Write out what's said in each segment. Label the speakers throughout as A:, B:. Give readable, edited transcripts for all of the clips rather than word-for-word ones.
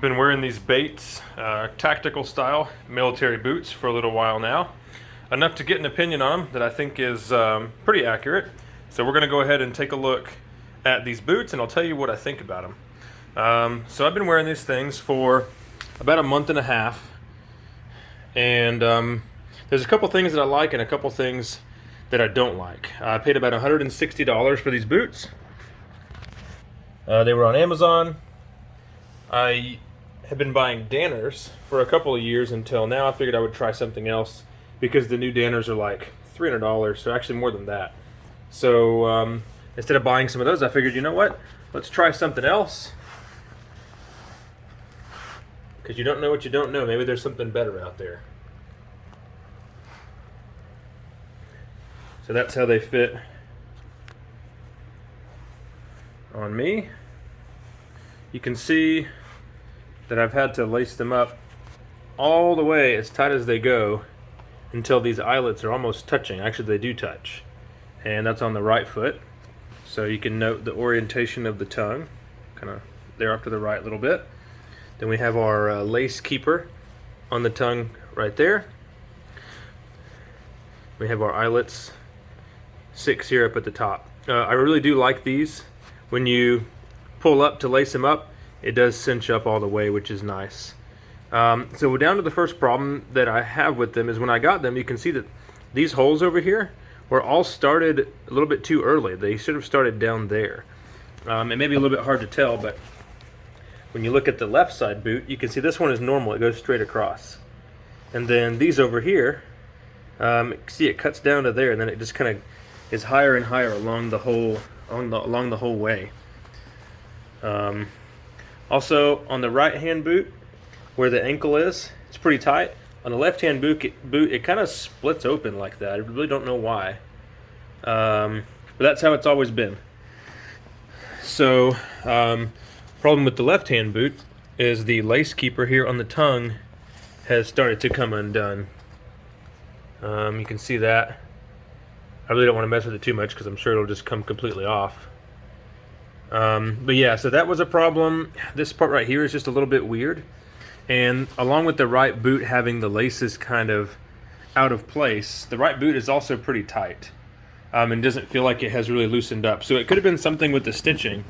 A: Been wearing these Bates tactical style military boots for a little while now. Enough to get an opinion on them that I think is pretty accurate. So we're going to go ahead and take a look at these boots and I'll tell you what I think about them. So I've been wearing these things for about a month and a half. And there's a couple things that I like and a couple things that I don't like. I paid about $160 for these boots. They were on Amazon. I have been buying Danners for a couple of years until now. I figured I would try something else because the new Danners are like $300, so actually more than that. So instead of buying some of those, I figured, you know what? Let's try something else. Because you don't know what you don't know. Maybe there's something better out there. So that's how they fit on me. You can see that I've had to lace them up all the way as tight as they go until these eyelets are almost touching. Actually, they do touch. And that's on the right foot. So you can note the orientation of the tongue, kind of there up to the right a little bit. Then we have our lace keeper on the tongue right there. We have our eyelets, 6 here up at the top. I really do like these. When you pull up to lace them up, it does cinch up all the way, which is nice. So we're down to the first problem that I have with them is when I got them, you can see that these holes over here were all started a little bit too early. They should have started down there. It may be a little bit hard to tell, but when you look at the left side boot, you can see this one is normal. It goes straight across. And then these over here, see it cuts down to there, and then it just kind of is higher and higher along the whole way. Also, on the right-hand boot, where the ankle is, it's pretty tight. On the left-hand boot, it kind of splits open like that. I really don't know why. But that's how it's always been. So, problem with the left-hand boot is the lace keeper here on the tongue has started to come undone. You can see that. I really don't want to mess with it too much because I'm sure it'll just come completely off. But yeah, so that was a problem. This part right here is just a little bit weird. And along with the right boot having the laces kind of out of place, the right boot is also pretty tight. And doesn't feel like it has really loosened up. So it could have been something with the stitching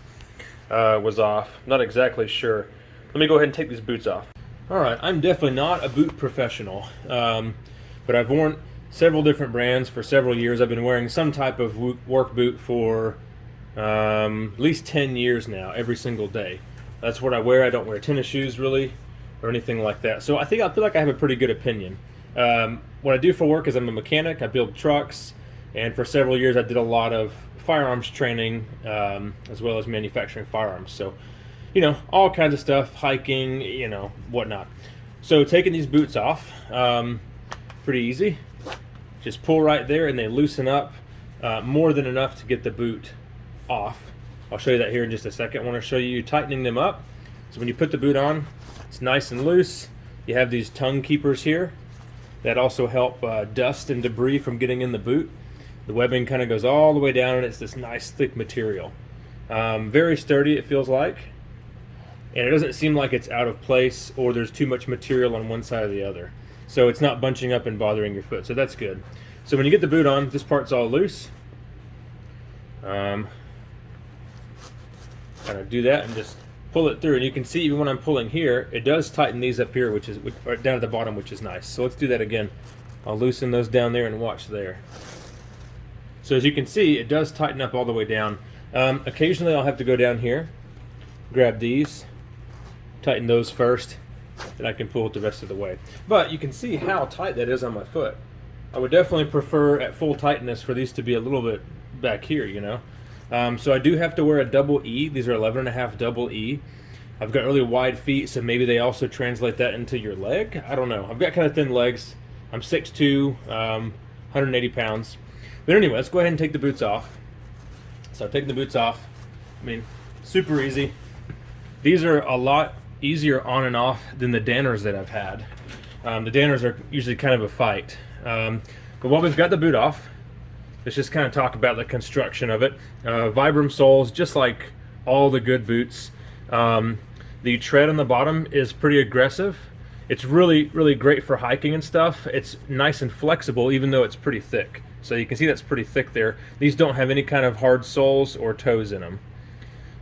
A: was off. Not exactly sure. Let me go ahead and take these boots off. Alright, I'm definitely not a boot professional. But I've worn several different brands for several years. I've been wearing some type of work boot for at least 10 years now, every single day. That's what I wear. I don't wear tennis shoes really or anything like that. So I feel like I have a pretty good opinion. What I do for work is I'm a mechanic. I build trucks, and for several years I did a lot of firearms training as well as manufacturing firearms. So, you know, all kinds of stuff, hiking, you know, whatnot. So taking these boots off, pretty easy. Just pull right there and they loosen up more than enough to get the boot off. I'll show you that here in just a second. I want to show you tightening them up. So when you put the boot on, it's nice and loose. You have these tongue keepers here that also help dust and debris from getting in the boot. The webbing kind of goes all the way down and it's this nice thick material. Very sturdy it feels like. And it doesn't seem like it's out of place or there's too much material on one side or the other. So it's not bunching up and bothering your foot, so that's good. So when you get the boot on, this part's all loose. Kind of do that and just pull it through, and you can see even when I'm pulling here, it does tighten these up here, which down at the bottom, which is nice. So let's do that again. I'll loosen those down there and watch there. So as you can see, it does tighten up all the way down. Occasionally I'll have to go down here, grab these, tighten those first, then I can pull it the rest of the way. But you can see how tight that is on my foot. I would definitely prefer at full tightness for these to be a little bit back here, you know. So I do have to wear a double E. These are 11.5 double E. I've got really wide feet, so maybe they also translate that into your leg. I don't know. I've got kind of thin legs. I'm 6'2", 180 pounds. But anyway, let's go ahead and take the boots off. So I'm taking the boots off. I mean, super easy. These are a lot easier on and off than the Danners that I've had. The Danners are usually kind of a fight. But while we've got the boot off, let's just kind of talk about the construction of it. Vibram soles, just like all the good boots. The tread on the bottom is pretty aggressive. It's really, really great for hiking and stuff. It's nice and flexible, even though it's pretty thick. So you can see that's pretty thick there. These don't have any kind of hard soles or toes in them.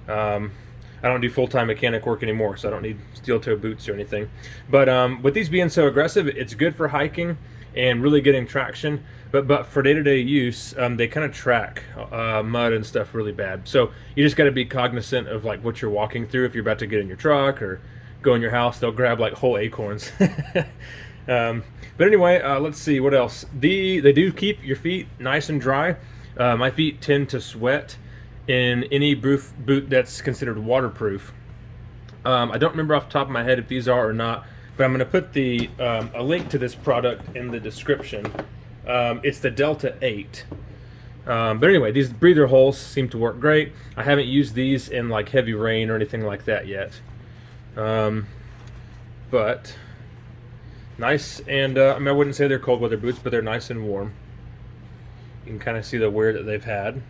A: I don't do full-time mechanic work anymore, so I don't need steel-toe boots or anything. But with these being so aggressive, it's good for hiking and really getting traction. But for day-to-day use, they kind of track mud and stuff really bad. So you just got to be cognizant of like what you're walking through. If you're about to get in your truck or go in your house, they'll grab like whole acorns. But anyway, let's see what else. They do keep your feet nice and dry. My feet tend to sweat in any boot that's considered waterproof. I don't remember off the top of my head if these are or not, but I'm going to put a link to this product in the description. It's the Delta 8. But anyway, these breather holes seem to work great. I haven't used these in like heavy rain or anything like that yet. But nice, and I mean, I wouldn't say they're cold weather boots, but they're nice and warm. You can kind of see the wear that they've had.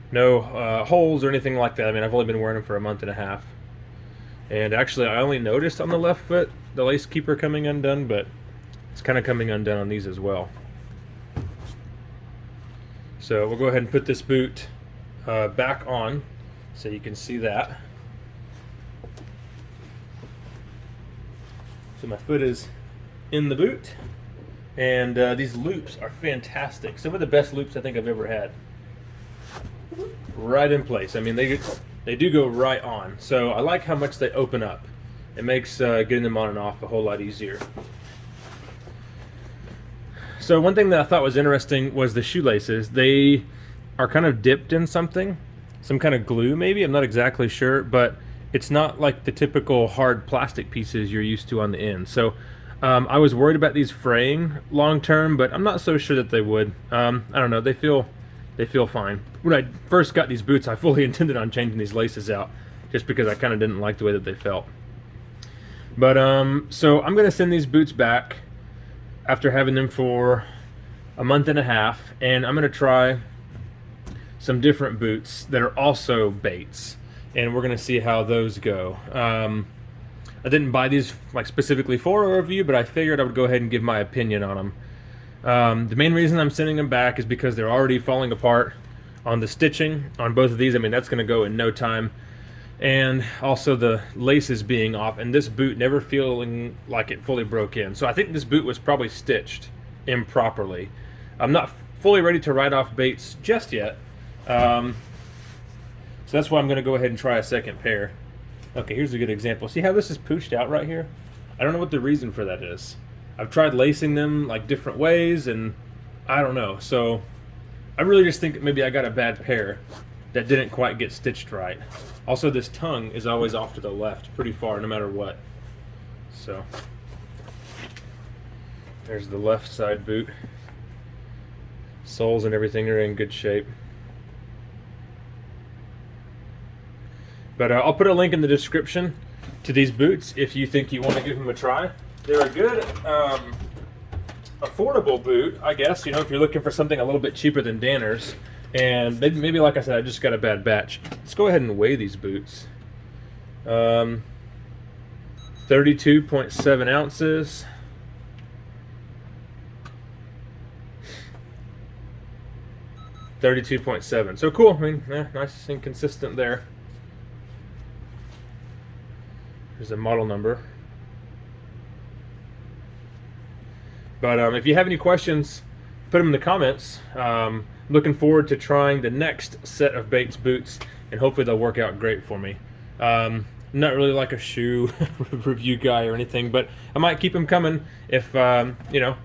A: No holes or anything like that. I mean, I've only been wearing them for a month and a half. And actually, I only noticed on the left foot the lace keeper coming undone, but it's kind of coming undone on these as well. So we'll go ahead and put this boot back on so you can see that. So my foot is in the boot, and these loops are fantastic. Some of the best loops I think I've ever had. Right in place. I mean, they do go right on. So I like how much they open up. It makes getting them on and off a whole lot easier. So one thing that I thought was interesting was the shoelaces. They are kind of dipped in something, some kind of glue maybe. I'm not exactly sure, but it's not like the typical hard plastic pieces you're used to on the end. So I was worried about these fraying long term, but I'm not so sure that they would. I don't know. They feel fine. When I first got these boots, I fully intended on changing these laces out just because I kind of didn't like the way that they felt. But so I'm gonna send these boots back after having them for a month and a half, and I'm gonna try some different boots that are also baits, and we're gonna see how those go. I didn't buy these like specifically for a review, but I figured I would go ahead and give my opinion on them. The main reason I'm sending them back is because they're already falling apart on the stitching on both of these. I mean, that's going to go in no time. And also the laces being off, and this boot never feeling like it fully broke in. So I think this boot was probably stitched improperly. I'm not fully ready to write off baits just yet. So that's why I'm going to go ahead and try a second pair. Okay, here's a good example. See how this is pooched out right here? I don't know what the reason for that is. I've tried lacing them like different ways, and I don't know. So I really just think that maybe I got a bad pair that didn't quite get stitched right. Also, this tongue is always off to the left pretty far no matter what. So there's the left side boot. Soles and everything are in good shape. But I'll put a link in the description to these boots if you think you want to give them a try. They're a good, affordable boot, I guess. You know, if you're looking for something a little bit cheaper than Danner's, and maybe like I said, I just got a bad batch. Let's go ahead and weigh these boots. 32.7 ounces. $32.7. So cool. I mean, nice and consistent there. There's a model number. But if you have any questions, put them in the comments. Looking forward to trying the next set of Bates boots, and hopefully they'll work out great for me. Not really like a shoe review guy or anything, but I might keep them coming if you know,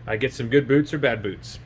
A: I get some good boots or bad boots.